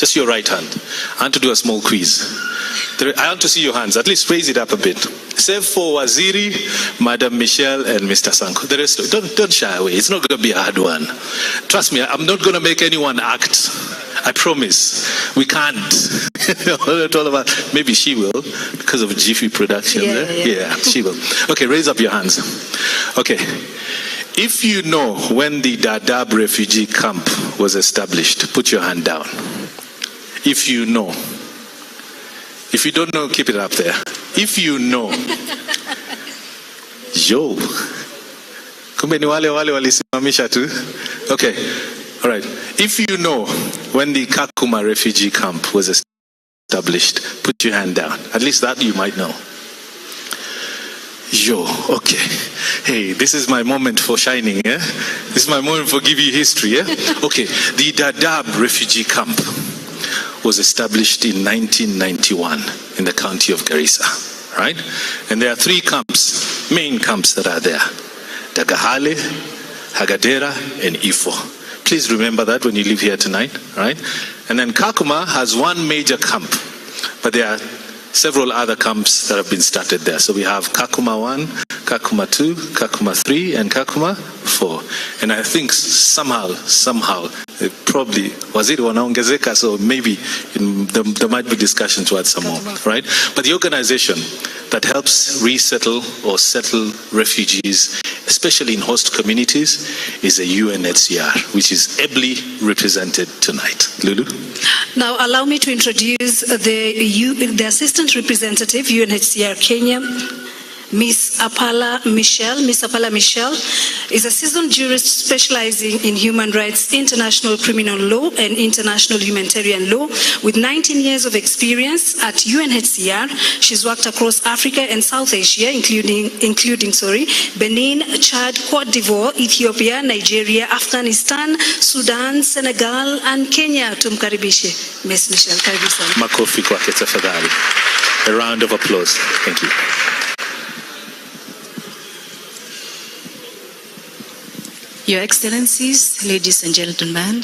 Just your right hand. I want to do a small quiz. I want to see your hands. At least raise it up a bit. Save for Waziri, Madam Michelle, and Mr. Sanko. The rest, don't shy away. It's not going to be a hard one. Trust me, I'm not going to make anyone act. I promise. We can't. Maybe she will, because of Jiffy Production. Yeah, she will. Okay, raise up your hands. Okay. If you know when the Dadaab refugee camp was established, put your hand down. If you know. If you don't know, keep it up there. If you know. Yo. Kumbe ni wale walisimamisha tu. Okay. All right. If you know when the Kakuma refugee camp was established, put your hand down. At least that you might know. Yo, okay. Hey, this is my moment for shining, yeah? This is my moment for giving you history, yeah? Okay, the Dadaab refugee camp was established in 1991 in the county of Garissa, right? And there are 3 camps, main camps that are there. Dagahale, Hagadera, and Ifo. Please remember that when you leave here tonight, right? And then Kakuma has 1 major camp, but there are several other camps that have been started there. So we have Kakuma 1, Kakuma 2, Kakuma 3, and Kakuma 4. And I think somehow, probably, Waziri wanaongezeka, so maybe there might be discussion to add some more, right? But the organization that helps resettle or settle refugees, especially in host communities, is a UNHCR, which is ably represented tonight. Lulu? Now, allow me to introduce the Assistant Representative, UNHCR Kenya, Miss Apala Michelle. Miss Apala Michelle is a seasoned jurist specializing in human rights, international criminal law, and international humanitarian law. With 19 years of experience at UNHCR, she's worked across Africa and South Asia, including Benin, Chad, Cote d'Ivoire, Ethiopia, Nigeria, Afghanistan, Sudan, Senegal, and Kenya. Tumkaribishe Miss Michelle. Karibu sana. Makofi kwake tafadhali. A round of applause. Thank you. Your Excellencies, ladies and gentlemen,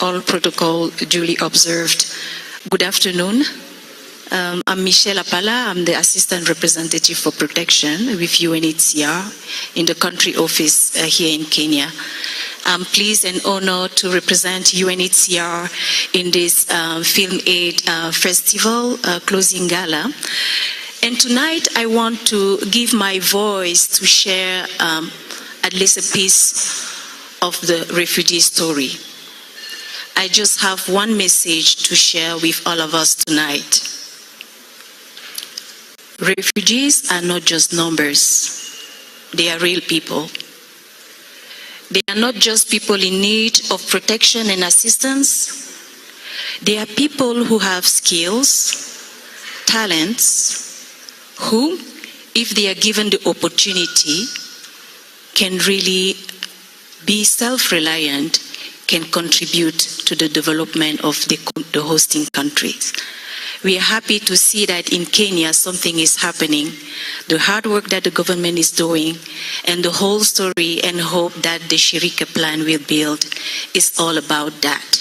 all protocol duly observed. Good afternoon. I'm Michelle Apala. I'm the Assistant Representative for Protection with UNHCR in the country office here in Kenya. I'm pleased and honored to represent UNHCR in this Film Aid Festival closing gala. And tonight I want to give my voice to share at least a piece of the refugee story. I just have one message to share with all of us tonight. Refugees are not just numbers. They are real people. They are not just people in need of protection and assistance. They are people who have skills, talents, who, if they are given the opportunity, can really be self-reliant, can contribute to the development of the hosting countries. We are happy to see that in Kenya something is happening. The hard work that the government is doing and the whole story and hope that the Shirika plan will build is all about that.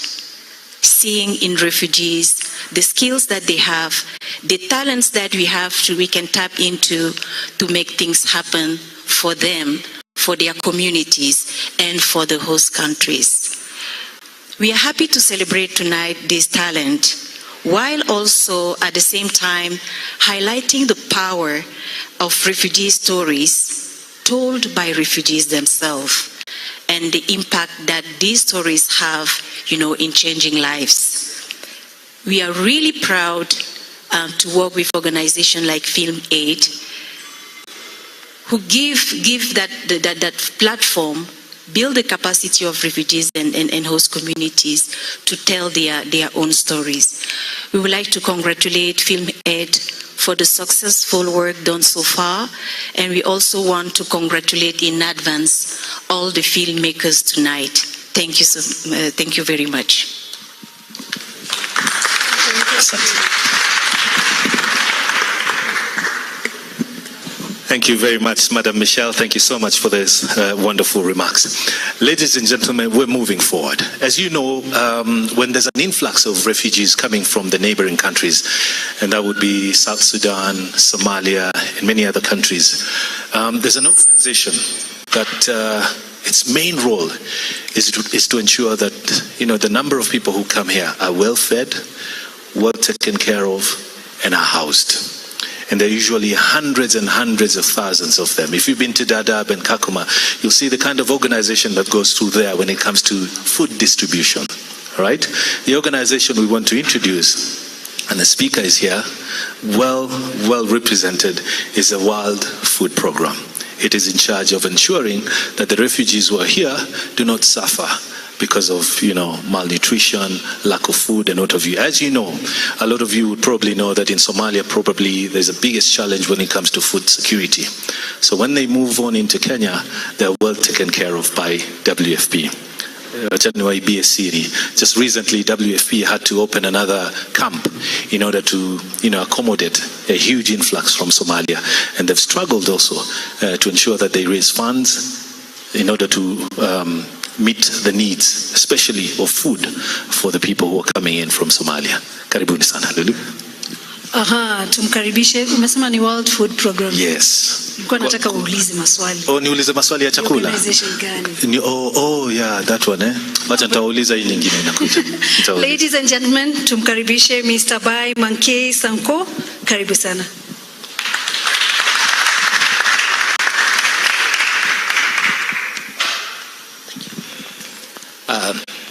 Seeing in refugees the skills that they have, the talents that we can tap into to make things happen for them, for their communities, and for the host countries. We are happy to celebrate tonight this talent, while also at the same time highlighting the power of refugee stories told by refugees themselves and the impact that these stories have, in changing lives. We are really proud to work with organizations like Film Aid, who give that platform, build the capacity of refugees and host communities to tell their own stories. We would like to congratulate Film Aid for the successful work done so far, and we also want to congratulate in advance all the filmmakers tonight. Thank you thank you very much. Thank you very much, Madam Michelle. Thank you so much for those wonderful remarks. Ladies and gentlemen, we're moving forward. As you know, when there's an influx of refugees coming from the neighboring countries, and that would be South Sudan, Somalia, and many other countries, there's an organization that its main role is to ensure that the number of people who come here are well fed, well taken care of, and are housed. And there are usually hundreds and hundreds of thousands of them. If you've been to Dadaab and Kakuma, you'll see the kind of organization that goes through there when it comes to food distribution. All right? The organization we want to introduce, and the speaker is here, well represented, is the World Food Program. It is in charge of ensuring that the refugees who are here do not suffer because of, malnutrition, lack of food, and what have you. As you know, a lot of you would probably know that in Somalia, probably there's the biggest challenge when it comes to food security. So when they move on into Kenya, they're well taken care of by WFP. Just recently, WFP had to open another camp in order to, accommodate a huge influx from Somalia, and they've struggled also to ensure that they raise funds in order to meet the needs, especially of food, for the people who are coming in from Somalia. Karibuni sana, Lulu. Tumkaribishe. Umesema ni World Food Program. Yes. Nilikuwa nataka uulize maswali. Niulize maswali ya chakula. Organization gani? Yeah, that one. Wacha nitauliza hii nyingine inakuja. Ladies and gentlemen, tumkaribishe Mr. Bai Mankei Sanko. Karibu sana.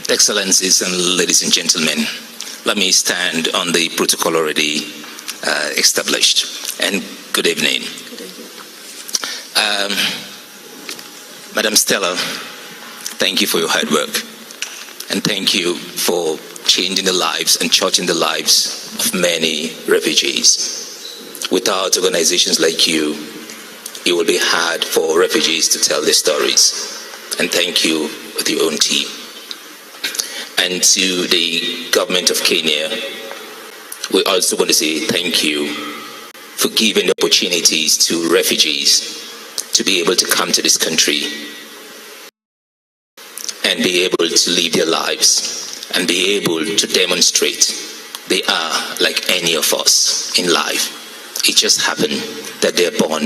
Excellencies and ladies and gentlemen, let me stand on the protocol already established. And good evening. Madam Stella, thank you for your hard work. And thank you for changing the lives and touching the lives of many refugees. Without organizations like you, it would be hard for refugees to tell their stories. And thank you with your own team. And to the government of Kenya, we also want to say thank you for giving the opportunities to refugees to be able to come to this country and be able to live their lives and be able to demonstrate they are like any of us in life. It just happened that they're born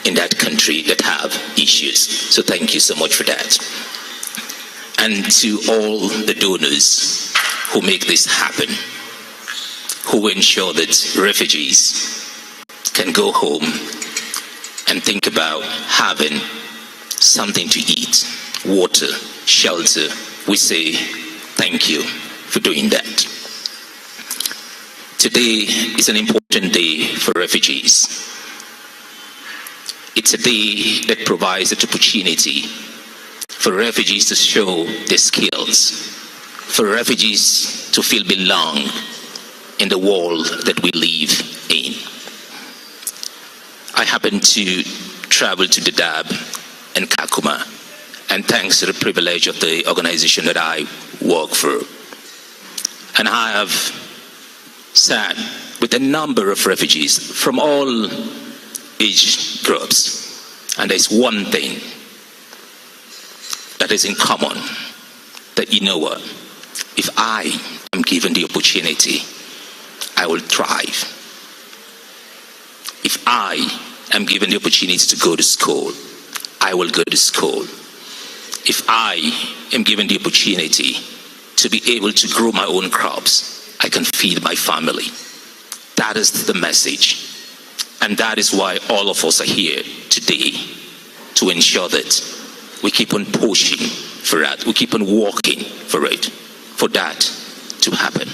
in that country that have issues. So thank you so much for that. And to all the donors who make this happen, who ensure that refugees can go home and think about having something to eat, water, shelter, we say thank you for doing that. Today is an important day for refugees. It's a day that provides an opportunity for refugees to show their skills, for refugees to feel belong in the world that we live in. I happen to travel to Dadaab and Kakuma, and thanks to the privilege of the organization that I work for. And I have sat with a number of refugees from all age groups, and there's one thing that is in common, that you know what, if I am given the opportunity, I will thrive. If I am given the opportunity to go to school, I will go to school. If I am given the opportunity to be able to grow my own crops, I can feed my family. That is the message. And that is why all of us are here today, to ensure that we keep on pushing for that. We keep on working for it, for that to happen.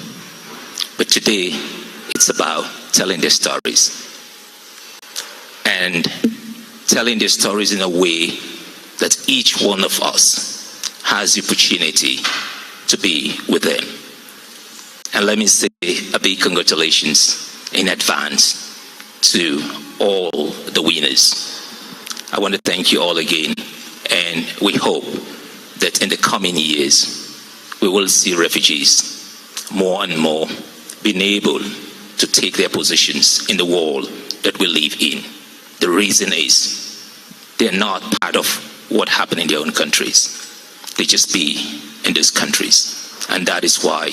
But today, it's about telling their stories. And telling their stories in a way that each one of us has the opportunity to be with them. And let me say a big congratulations in advance to all the winners. I want to thank you all again, and we hope that in the coming years we will see refugees more and more being able to take their positions in the world that we live in. The reason is they're not part of what happened in their own countries. They just be in these countries. And that is why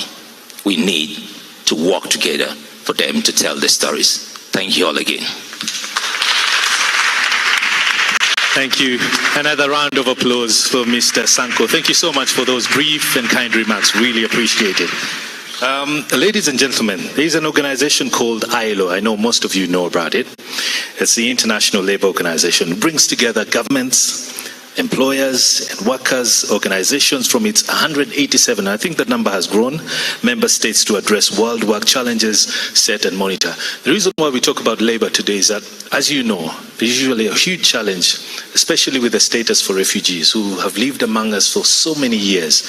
we need to work together for them to tell their stories. Thank you all again. Thank you. Another round of applause for Mr. Sanko. Thank you so much for those brief and kind remarks. Really appreciate it. Ladies and gentlemen, there is an organization called ILO. I know most of you know about it. It's the International Labour Organization. It brings together governments, employers and workers, organizations from its 187, I think that number has grown, member states to address world work challenges, set and monitor. The reason why we talk about labor today is that, as you know, there's usually a huge challenge, especially with the status for refugees who have lived among us for so many years,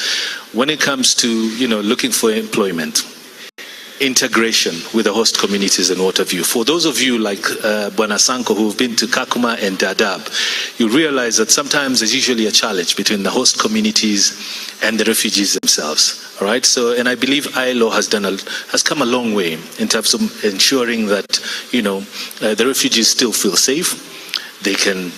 when it comes to, looking for employment, integration with the host communities and what have you. For those of you like Bwana Sanko who've been to Kakuma and Dadaab, you realize that sometimes there's usually a challenge between the host communities and the refugees themselves. All right. So, and I believe ILO has come a long way in terms of ensuring that the refugees still feel safe. They can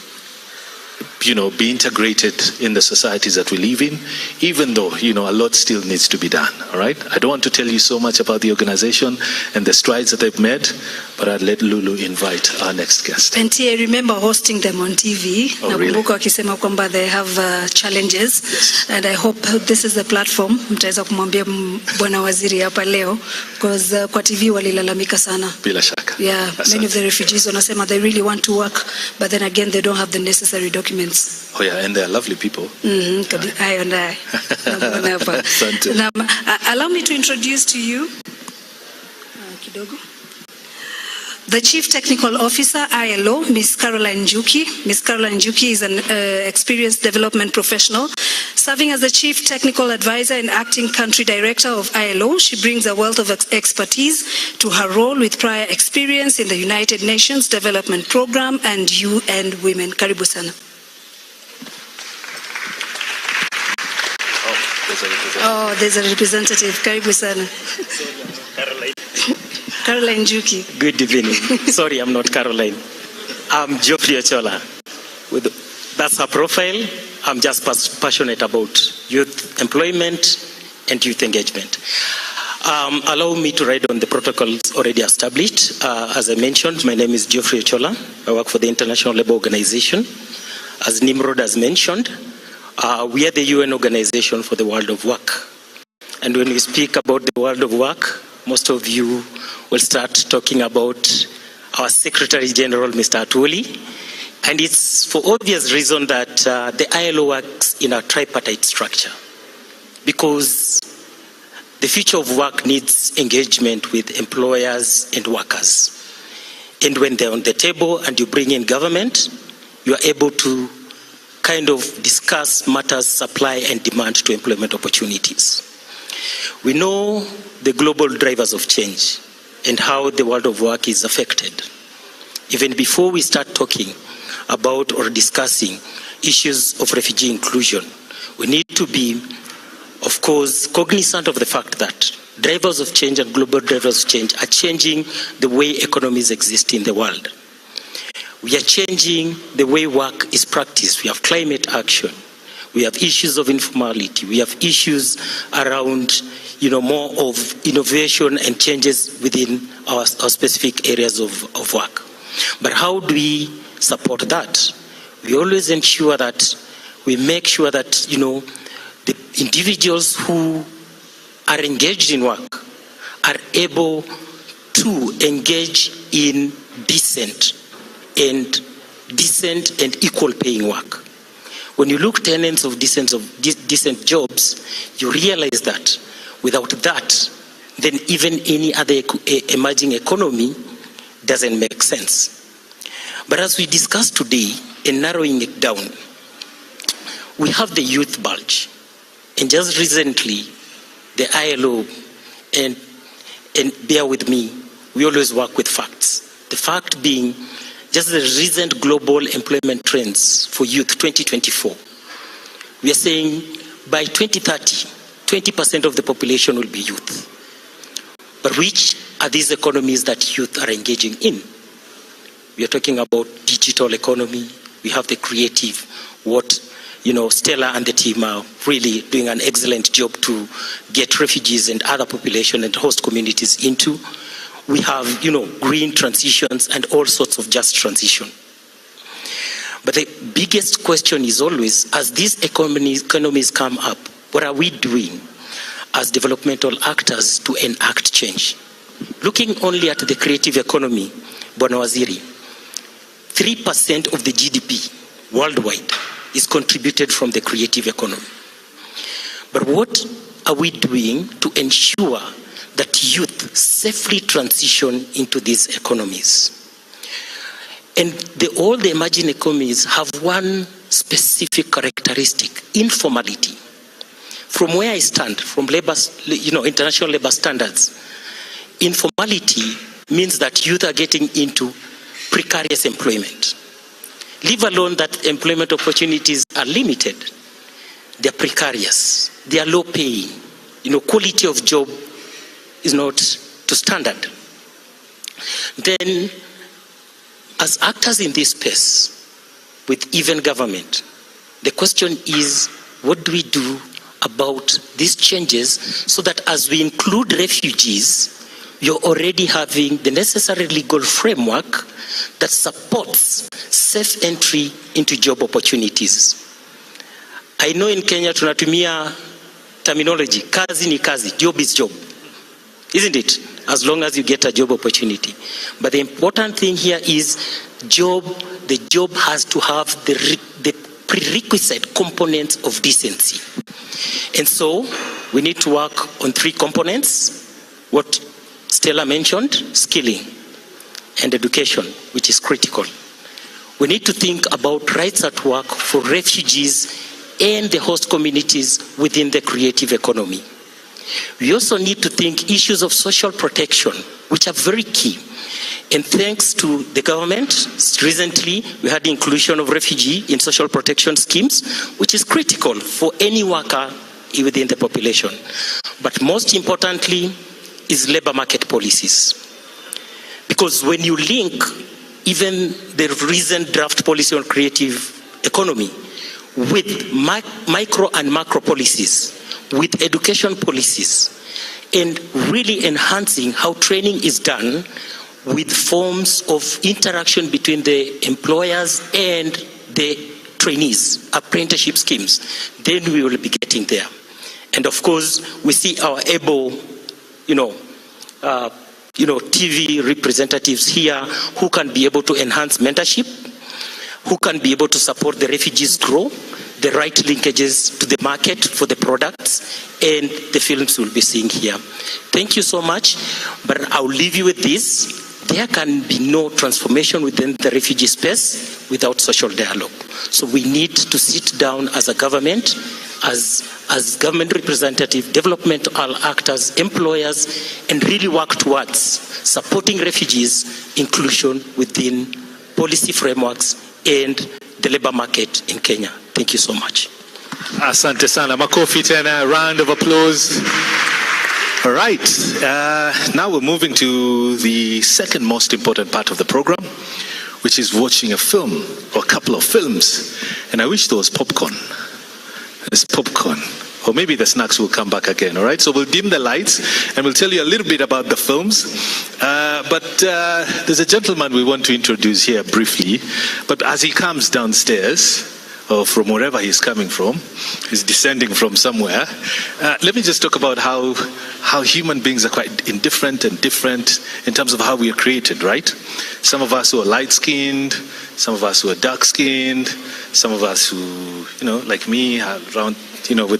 be integrated in the societies that we live in, even though, a lot still needs to be done, all right? I don't want to tell you so much about the organization and the strides that they've made, but I'll let Lulu invite our next guest. And I remember hosting them on TV. Oh, really? Wakisema kwamba they have challenges, yes. And I hope this is the platform. Mtaweza kumwambia Bwana Waziri hapa leo, because kwa TV walilalamika sana. Bila shaka. Yeah, many of the refugees wanasema they really want to work, but then again they don't have the necessary documents. Oh yeah, and they're lovely people. I and I. Now, allow me to introduce to you the Chief Technical Officer, ILO, Ms. Caroline Njuki. Ms. Caroline Njuki is an experienced development professional. Serving as the Chief Technical Advisor and Acting Country Director of ILO, she brings a wealth of expertise to her role with prior experience in the United Nations Development Program and UN Women. Karibu sana. Oh, there's a representative. Karibu sana. Caroline Njuki. Good evening. Sorry, I'm not Caroline. I'm Geoffrey Ochola. That's her profile. I'm just passionate about youth employment and youth engagement. Allow me to ride on the protocols already established. As I mentioned, my name is Geoffrey Ochola. I work for the International Labour Organization. As Nimrod has mentioned, we are the UN Organization for the World of Work. And when we speak about the world of work, most of you will start talking about our Secretary General, Mr. Atwoli. And it's for obvious reason that the ILO works in a tripartite structure, because the future of work needs engagement with employers and workers. And when they're on the table and you bring in government, you are able to kind of discuss matters, supply and demand to employment opportunities. We know the global drivers of change and how the world of work is affected. Even before we start talking about or discussing issues of refugee inclusion, we need to be, of course, cognizant of the fact that drivers of change and global drivers of change are changing the way economies exist in the world. We are changing the way work is practiced. We have climate action. We have issues of informality. We have issues around, more of innovation and changes within our specific areas of work. But how do we support that? We always ensure that we make sure that, the individuals who are engaged in work are able to engage in decent and equal paying work. When you look tenets of decent jobs, you realize that without that, then even any other emerging economy doesn't make sense. But as we discussed today, in narrowing it down, we have the youth bulge. And just recently, the ILO, and bear with me, we always work with facts. The fact being, just the recent global employment trends for youth 2024. We are saying by 2030, 20% of the population will be youth. But which are these economies that youth are engaging in? We are talking about digital economy. We have the creative, what Stella and the team are really doing an excellent job to get refugees and other population and host communities into. We have, green transitions and all sorts of just transition. But the biggest question is always, as these economies come up, what are we doing as developmental actors to enact change? Looking only at the creative economy, Bwana Waziri, 3% of the GDP worldwide is contributed from the creative economy. But what are we doing to ensure that youth safely transition into these economies? And all the emerging economies have one specific characteristic: informality. From where I stand, from labor, international labor standards, informality means that youth are getting into precarious employment. Leave alone that employment opportunities are limited. They are precarious. They are low paying. Quality of job is not to standard. Then, as actors in this space, with even government, the question is, what do we do about these changes so that as we include refugees, you're already having the necessary legal framework that supports safe entry into job opportunities. I know in Kenya tunatumia terminology, kazi ni kazi, job is job. Isn't it? As long as you get a job opportunity. But the important thing here is the job has to have the prerequisite components of decency. And so we need to work on 3 components. What Stella mentioned, skilling and education, which is critical. We need to think about rights at work for refugees and the host communities within the creative economy. We also need to think issues of social protection, which are very key. And thanks to the government, recently we had the inclusion of refugee in social protection schemes, which is critical for any worker within the population. But most importantly is labor market policies. Because when you link even the recent draft policy on creative economy with micro and macro policies, with education policies, and really enhancing how training is done with forms of interaction between the employers and the trainees, apprenticeship schemes, then we will be getting there. And of course, we see our able, TV representatives here who can be able to enhance mentorship, who can be able to support the refugees grow, the right linkages to the market for the products, and the films we'll be seeing here. Thank you so much, but I'll leave you with this. There can be no transformation within the refugee space without social dialogue. So we need to sit down as a government, as government representative, developmental actors, employers, and really work towards supporting refugees' inclusion within policy frameworks and the labor market in Kenya. Thank you so much. Asante sana. Makofi tena, round of applause. All right, now we're moving to the second most important part of the program, which is watching a film or a couple of films. And I wish there was popcorn. There's popcorn. Or maybe the snacks will come back again, all right? So we'll dim the lights and we'll tell you a little bit about the films. But there's a gentleman we want to introduce here briefly. But as he comes downstairs, or from wherever he's coming from, he's descending from somewhere. Let me just talk about how human beings are quite indifferent and different in terms of how we are created, right? Some of us who are light-skinned, some of us who are dark-skinned, some of us who, like me, are around, with the